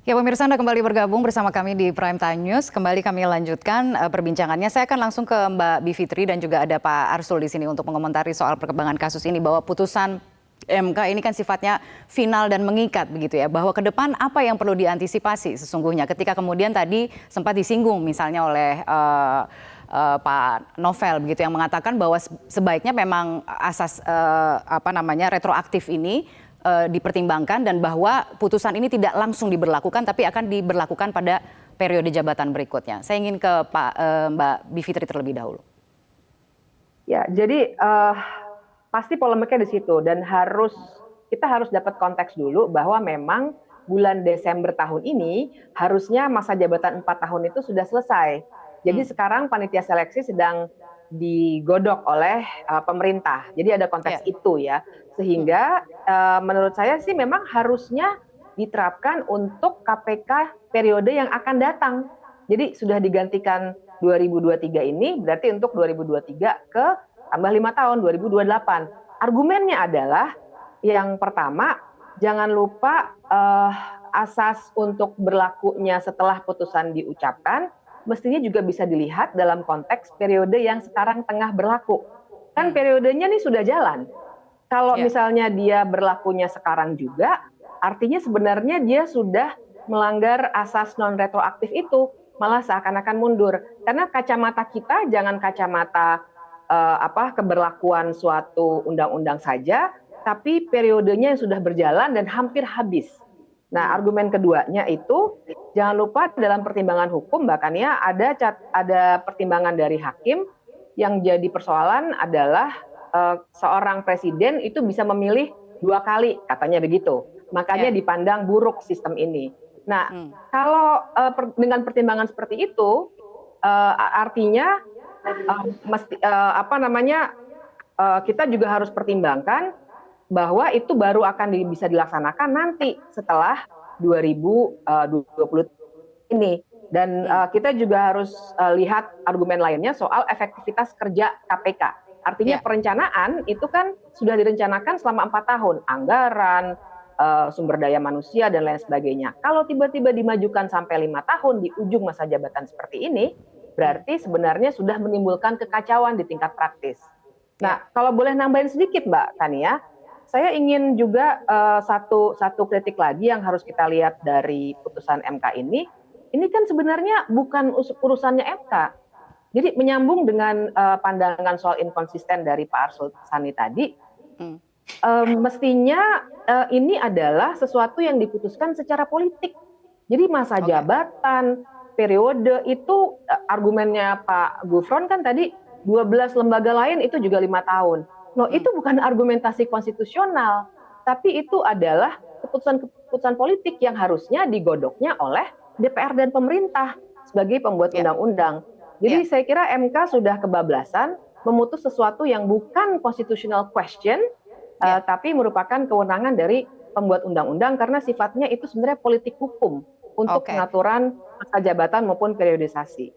Ya pemirsa, Anda kembali bergabung bersama kami di Prime Time News. Kembali kami lanjutkan perbincangannya. Saya akan langsung ke Mbak Bivitri dan juga ada Pak Arsul di sini untuk mengomentari soal perkembangan kasus ini, bahwa putusan MK ini kan sifatnya final dan mengikat begitu ya. Bahwa ke depan apa yang perlu diantisipasi sesungguhnya ketika kemudian tadi sempat disinggung misalnya oleh Pak Novel begitu yang mengatakan bahwa sebaiknya memang asas retroaktif ini dipertimbangkan dan bahwa putusan ini tidak langsung diberlakukan tapi akan diberlakukan pada periode jabatan berikutnya. Saya ingin ke Mbak Bivitri terlebih dahulu. Ya, jadi pasti polemiknya di situ dan kita harus dapat konteks dulu bahwa memang bulan Desember tahun ini harusnya masa jabatan 4 tahun itu sudah selesai. Jadi sekarang panitia seleksi sedang digodok oleh pemerintah. Jadi ada konteks itu ya. Sehingga menurut saya sih memang harusnya diterapkan untuk KPK periode yang akan datang. Jadi sudah digantikan 2023 ini, berarti untuk 2023 ke tambah 5 tahun, 2028. Argumennya adalah yang pertama, jangan lupa asas untuk berlakunya setelah putusan diucapkan mestinya juga bisa dilihat dalam konteks periode yang sekarang tengah berlaku. Kan periodenya nih sudah jalan. Kalau misalnya dia berlakunya sekarang juga, artinya sebenarnya dia sudah melanggar asas non-retroaktif itu, malah seakan-akan mundur. Karena kacamata kita jangan kacamata keberlakuan suatu undang-undang saja, tapi periodenya yang sudah berjalan dan hampir habis. Nah, argumen keduanya itu jangan lupa dalam pertimbangan hukum bahkan ya ada pertimbangan dari hakim yang jadi persoalan adalah seorang presiden itu bisa memilih 2 kali katanya begitu. Makanya dipandang buruk sistem ini. Nah, kalau dengan pertimbangan seperti itu artinya kita juga harus pertimbangkan bahwa itu baru akan bisa dilaksanakan nanti setelah 2020 ini. Dan kita juga harus lihat argumen lainnya soal efektivitas kerja KPK. Artinya perencanaan itu kan sudah direncanakan selama 4 tahun. Anggaran, sumber daya manusia, dan lain sebagainya. Kalau tiba-tiba dimajukan sampai 5 tahun di ujung masa jabatan seperti ini, berarti sebenarnya sudah menimbulkan kekacauan di tingkat praktis. Nah, kalau boleh nambahin sedikit Mbak Tania, saya ingin juga satu kritik lagi yang harus kita lihat dari putusan MK ini kan sebenarnya bukan urusannya MK. Jadi menyambung dengan pandangan soal inkonsisten dari Pak Arsul Sani tadi, mestinya ini adalah sesuatu yang diputuskan secara politik. Jadi masa jabatan, periode itu argumennya Pak Gufron kan tadi 12 lembaga lain itu juga 5 tahun. Loh, itu bukan argumentasi konstitusional, tapi itu adalah keputusan politik yang harusnya digodoknya oleh DPR dan pemerintah sebagai pembuat undang-undang. Jadi saya kira MK sudah kebablasan memutus sesuatu yang bukan constitutional question, tapi merupakan kewenangan dari pembuat undang-undang karena sifatnya itu sebenarnya politik hukum untuk pengaturan masa jabatan maupun periodisasi.